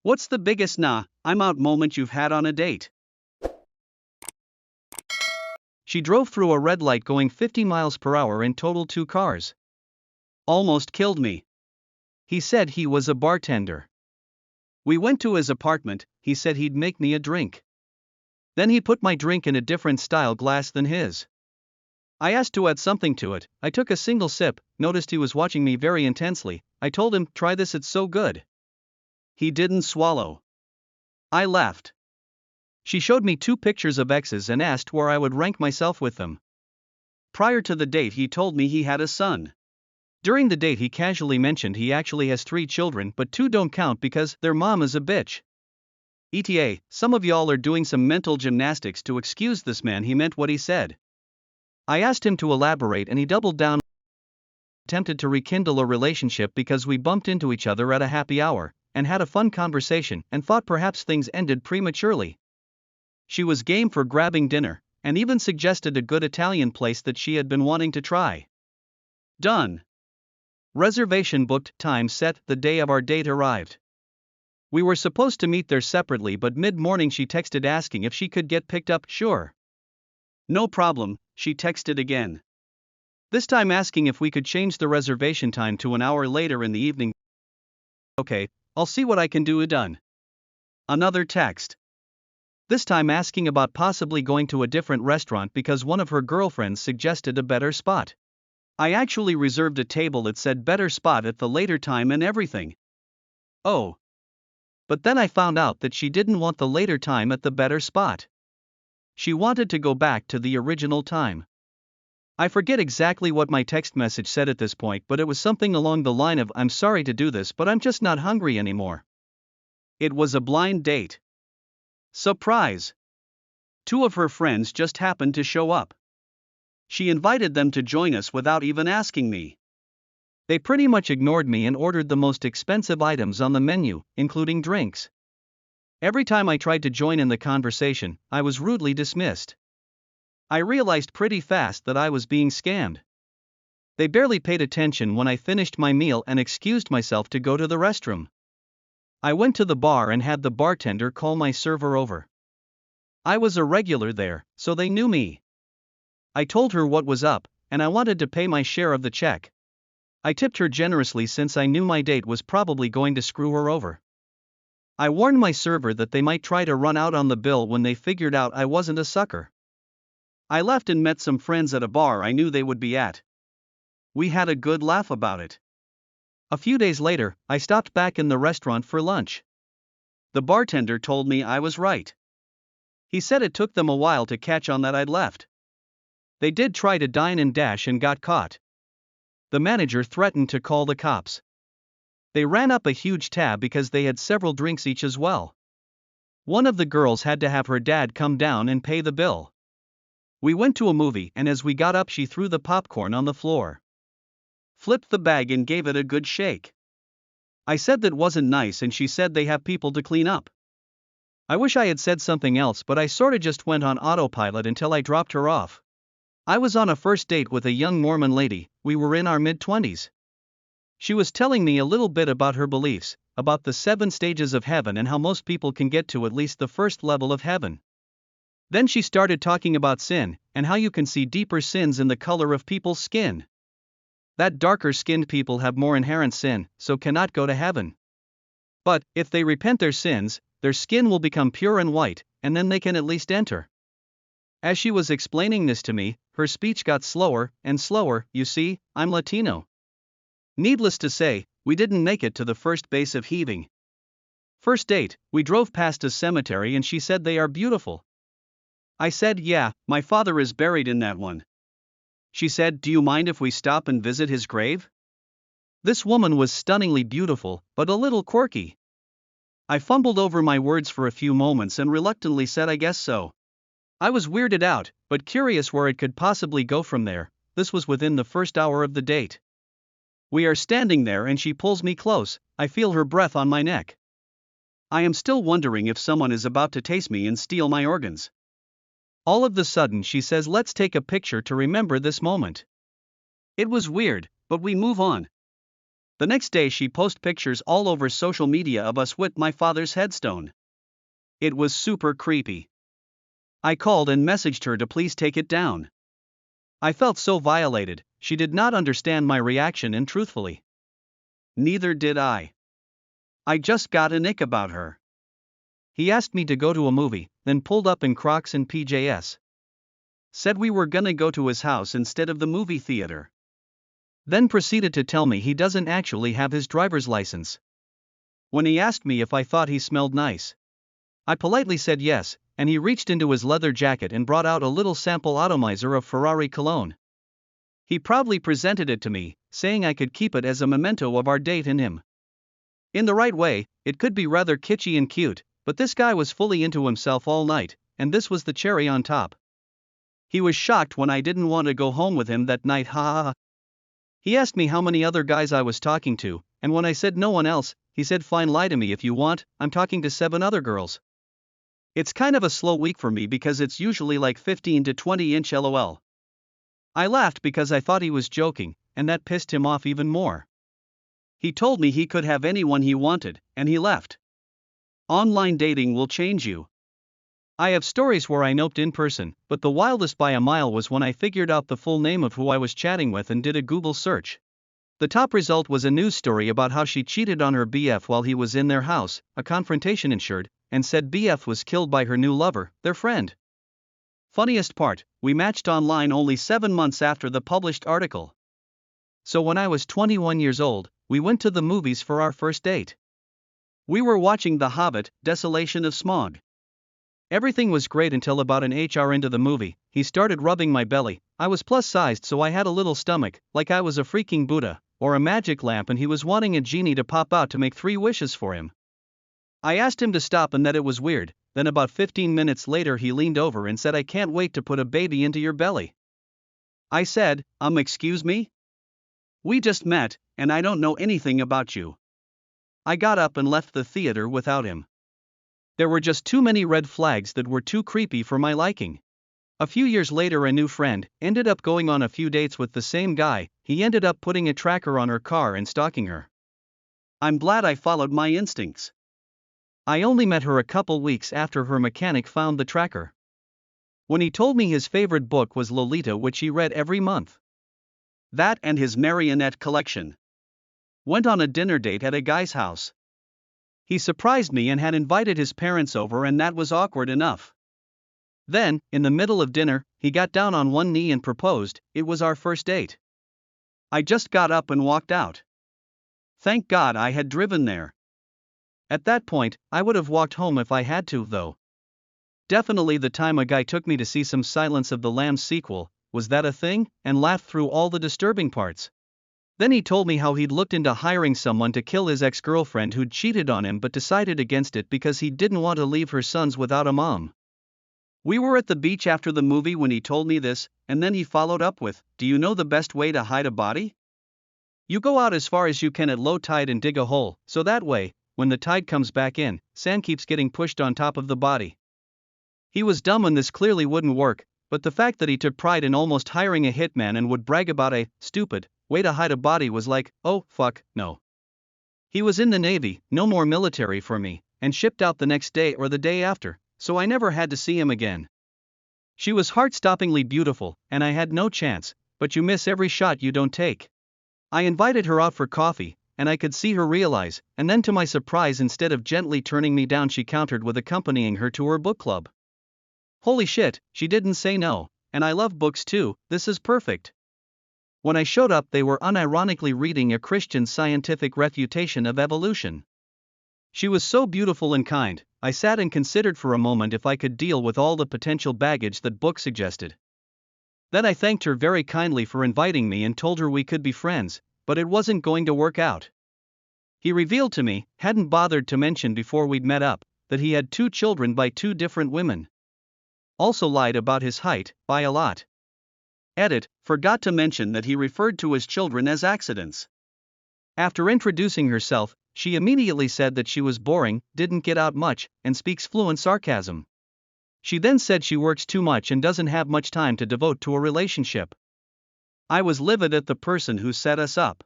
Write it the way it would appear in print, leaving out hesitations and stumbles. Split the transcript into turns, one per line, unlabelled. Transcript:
What's the biggest nah, I'm out moment you've had on a date? She drove through a red light going 50 miles per hour in total 2 cars. Almost killed me. He said he was a bartender. We went to his apartment, he said he'd make me a drink. Then he put my drink in a different style glass than his. I asked to add something to it, I took a single sip, noticed he was watching me very intensely, I told him, try this, it's so good. He didn't swallow. I laughed. She showed me 2 pictures of exes and asked where I would rank myself with them. Prior to the date he told me he had a son. During the date he casually mentioned he actually has 3 children but 2 don't count because their mom is a bitch. ETA, some of y'all are doing some mental gymnastics to excuse this man, he meant what he said. I asked him to elaborate and he doubled down. Attempted to rekindle a relationship because we bumped into each other at a happy hour, and had a fun conversation and thought perhaps things ended prematurely. She was game for grabbing dinner, and even suggested a good Italian place that she had been wanting to try. Done. Reservation booked, time set, the day of our date arrived. We were supposed to meet there separately but mid-morning she texted asking if she could get picked up. Sure. No problem, she texted again. This time asking if we could change the reservation time to an hour later in the evening. Okay, I'll see what I can do. Done. Another text. This time asking about possibly going to a different restaurant because one of her girlfriends suggested a better spot. I actually reserved a table that said better spot at the later time and everything. Oh. But then I found out that she didn't want the later time at the better spot. She wanted to go back to the original time. I forget exactly what my text message said at this point, but it was something along the line of, I'm sorry to do this but I'm just not hungry anymore. It was a blind date. Surprise! 2 of her friends just happened to show up. She invited them to join us without even asking me. They pretty much ignored me and ordered the most expensive items on the menu, including drinks. Every time I tried to join in the conversation, I was rudely dismissed. I realized pretty fast that I was being scammed. They barely paid attention when I finished my meal and excused myself to go to the restroom. I went to the bar and had the bartender call my server over. I was a regular there, so they knew me. I told her what was up, and I wanted to pay my share of the check. I tipped her generously since I knew my date was probably going to screw her over. I warned my server that they might try to run out on the bill when they figured out I wasn't a sucker. I left and met some friends at a bar I knew they would be at. We had a good laugh about it. A few days later, I stopped back in the restaurant for lunch. The bartender told me I was right. He said it took them a while to catch on that I'd left. They did try to dine and dash and got caught. The manager threatened to call the cops. They ran up a huge tab because they had several drinks each as well. One of the girls had to have her dad come down and pay the bill. We went to a movie and as we got up she threw the popcorn on the floor. Flipped the bag and gave it a good shake. I said that wasn't nice and she said they have people to clean up. I wish I had said something else but I sorta just went on autopilot until I dropped her off. I was on a first date with a young Mormon lady, we were in our mid-20s. She was telling me a little bit about her beliefs, about the 7 stages of heaven and how most people can get to at least the first level of heaven. Then she started talking about sin, and how you can see deeper sins in the color of people's skin. That darker-skinned people have more inherent sin, so cannot go to heaven. But, if they repent their sins, their skin will become pure and white, and then they can at least enter. As she was explaining this to me, her speech got slower and slower. You see, I'm Latino. Needless to say, we didn't make it to the first base of heaving. First date, we drove past a cemetery and she said they are beautiful. I said, yeah, my father is buried in that one. She said, do you mind if we stop and visit his grave? This woman was stunningly beautiful, but a little quirky. I fumbled over my words for a few moments and reluctantly said I guess so. I was weirded out, but curious where it could possibly go from there. This was within the first hour of the date. We are standing there and she pulls me close, I feel her breath on my neck. I am still wondering if someone is about to taste me and steal my organs. All of a sudden she says let's take a picture to remember this moment. It was weird, but we move on. The next day she posted pictures all over social media of us with my father's headstone. It was super creepy. I called and messaged her to please take it down. I felt so violated. She did not understand my reaction, and truthfully, neither did I. I just got an ick about her. He asked me to go to a movie, then pulled up in Crocs and PJs. Said we were gonna go to his house instead of the movie theater. Then proceeded to tell me he doesn't actually have his driver's license. When he asked me if I thought he smelled nice, I politely said yes, and he reached into his leather jacket and brought out a little sample atomizer of Ferrari cologne. He proudly presented it to me, saying I could keep it as a memento of our date and him. In the right way, it could be rather kitschy and cute, but this guy was fully into himself all night, and this was the cherry on top. He was shocked when I didn't want to go home with him that night, ha ha ha. He asked me how many other guys I was talking to, and when I said no one else, he said fine, lie to me if you want, I'm talking to 7 other girls. It's kind of a slow week for me because it's usually like 15 to 20 inch lol. I laughed because I thought he was joking, and that pissed him off even more. He told me he could have anyone he wanted, and he left. Online dating will change you. I have stories where I noped in person, but the wildest by a mile was when I figured out the full name of who I was chatting with and did a Google search. The top result was a news story about how she cheated on her BF while he was in their house, a confrontation ensued, and said BF was killed by her new lover, their friend. Funniest part, we matched online only 7 months after the published article. So when I was 21 years old, we went to the movies for our first date. We were watching The Hobbit, Desolation of Smaug. Everything was great until about an HR into the movie, he started rubbing my belly. I was plus sized, so I had a little stomach, like I was a freaking Buddha, or a magic lamp, and he was wanting a genie to pop out to make 3 wishes for him. I asked him to stop and that it was weird, then about 15 minutes later he leaned over and said, I can't wait to put a baby into your belly. I said, excuse me? We just met, and I don't know anything about you. I got up and left the theater without him. There were just too many red flags that were too creepy for my liking. A few years later, a new friend ended up going on a few dates with the same guy. He ended up putting a tracker on her car and stalking her. I'm glad I followed my instincts. I only met her a couple weeks after her mechanic found the tracker. When he told me his favorite book was Lolita, which he read every month. That and his marionette collection. Went on a dinner date at a guy's house. He surprised me and had invited his parents over, and that was awkward enough. Then, in the middle of dinner, he got down on one knee and proposed. It was our first date. I just got up and walked out. Thank God I had driven there. At that point, I would have walked home if I had to, though. Definitely the time a guy took me to see some Silence of the Lambs sequel, was that a thing, and laughed through all the disturbing parts. Then he told me how he'd looked into hiring someone to kill his ex-girlfriend who'd cheated on him but decided against it because he didn't want to leave her sons without a mom. We were at the beach after the movie when he told me this, and then he followed up with, do you know the best way to hide a body? You go out as far as you can at low tide and dig a hole, so that way, when the tide comes back in, sand keeps getting pushed on top of the body. He was dumb and this clearly wouldn't work, but the fact that he took pride in almost hiring a hitman and would brag about a stupid way to hide a body was like, oh, fuck, no. He was in the Navy, no more military for me, and shipped out the next day or the day after, so I never had to see him again. She was heart-stoppingly beautiful, and I had no chance, but you miss every shot you don't take. I invited her out for coffee, and I could see her realize, and then to my surprise, instead of gently turning me down, she countered with accompanying her to her book club. Holy shit, she didn't say no, and I love books too, this is perfect. When I showed up, they were unironically reading a Christian scientific refutation of evolution. She was so beautiful and kind, I sat and considered for a moment if I could deal with all the potential baggage that book suggested. Then I thanked her very kindly for inviting me and told her we could be friends, but it wasn't going to work out. He revealed to me, hadn't bothered to mention before we'd met up, that he had 2 children by 2 different women. Also lied about his height, by a lot. Edit, forgot to mention that he referred to his children as accidents. After introducing herself, she immediately said that she was boring, didn't get out much, and speaks fluent sarcasm. She then said she works too much and doesn't have much time to devote to a relationship. I was livid at the person who set us up.